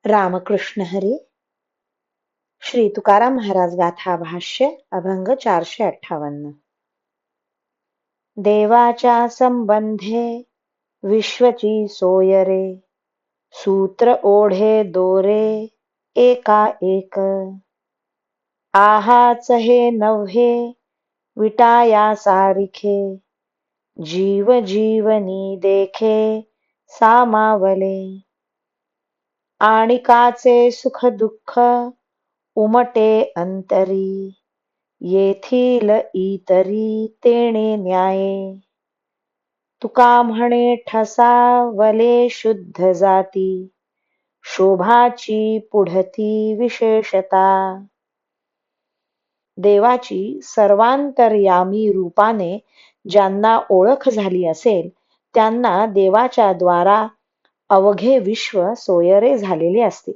रामकृष्ण हरी. श्री तुकाराम महाराज गाथा भाष्य अभंग 458. देवाच्या संबंधे विश्वची सोय रे, सूत्र ओढे दोरे एका एक. आहाच हे नव्हे विटाया सारिखे, जीव जीवनी देखे सामावले. आणिकाचे सुख दुःख उमटे अंतरी, येथील इतरी तेणे न्याये. तुका म्हणे ठसावले शुद्ध जाती, शोभाची पुढती विशेषता. देवाची सर्वांतर्यामी रूपाने ज्यांना ओळख झाली असेल, त्यांना देवाच्या द्वारा अवघे विश्व सोयरे झालेले असते.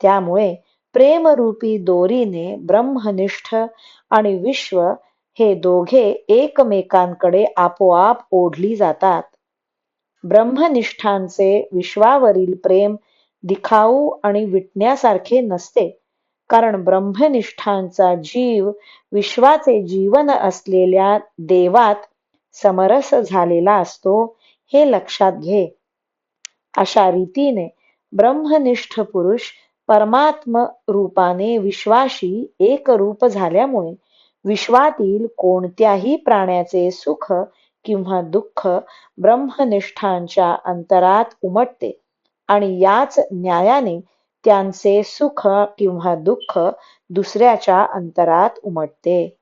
त्यामुळे प्रेमरूपी दोरीने ब्रह्मनिष्ठ आणि विश्व हे दोघे एकमेकांकडे आपोआप ओढली जातात. ब्रह्मनिष्ठांचे विश्वावरील प्रेम दिखाऊ आणि विटण्यासारखे नसते, कारण ब्रह्मनिष्ठांचा जीव विश्वाचे जीवन असलेल्या देवात समरस झालेला असतो, हे लक्षात घे. अशा रीतीने ब्रह्मनिष्ठ पुरुष परमात्म रूपाने विश्वाशी एकरूप झाल्यामुळे विश्वातील कोणत्याही प्राण्याचे सुख किंवा दुःख ब्रह्मनिष्ठांच्या अंतरात उमटते आणि याच न्यायाने त्यांचे सुख किंवा दुःख दुसऱ्याच्या अंतरात उमटते.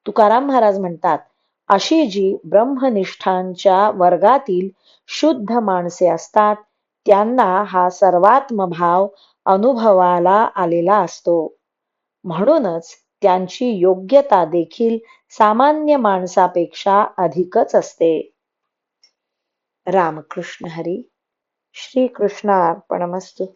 तुकाराम महाराज म्हणतात, अशी जी ब्रह्मनिष्ठांच्या वर्गातील शुद्ध माणसे असतात, त्यांना हा सर्वात्म भाव अनुभवाला आलेला असतो. म्हणूनच त्यांची योग्यता देखील सामान्य माणसापेक्षा अधिकच असते. रामकृष्ण हरी. श्री कृष्णार्पणमस्तु.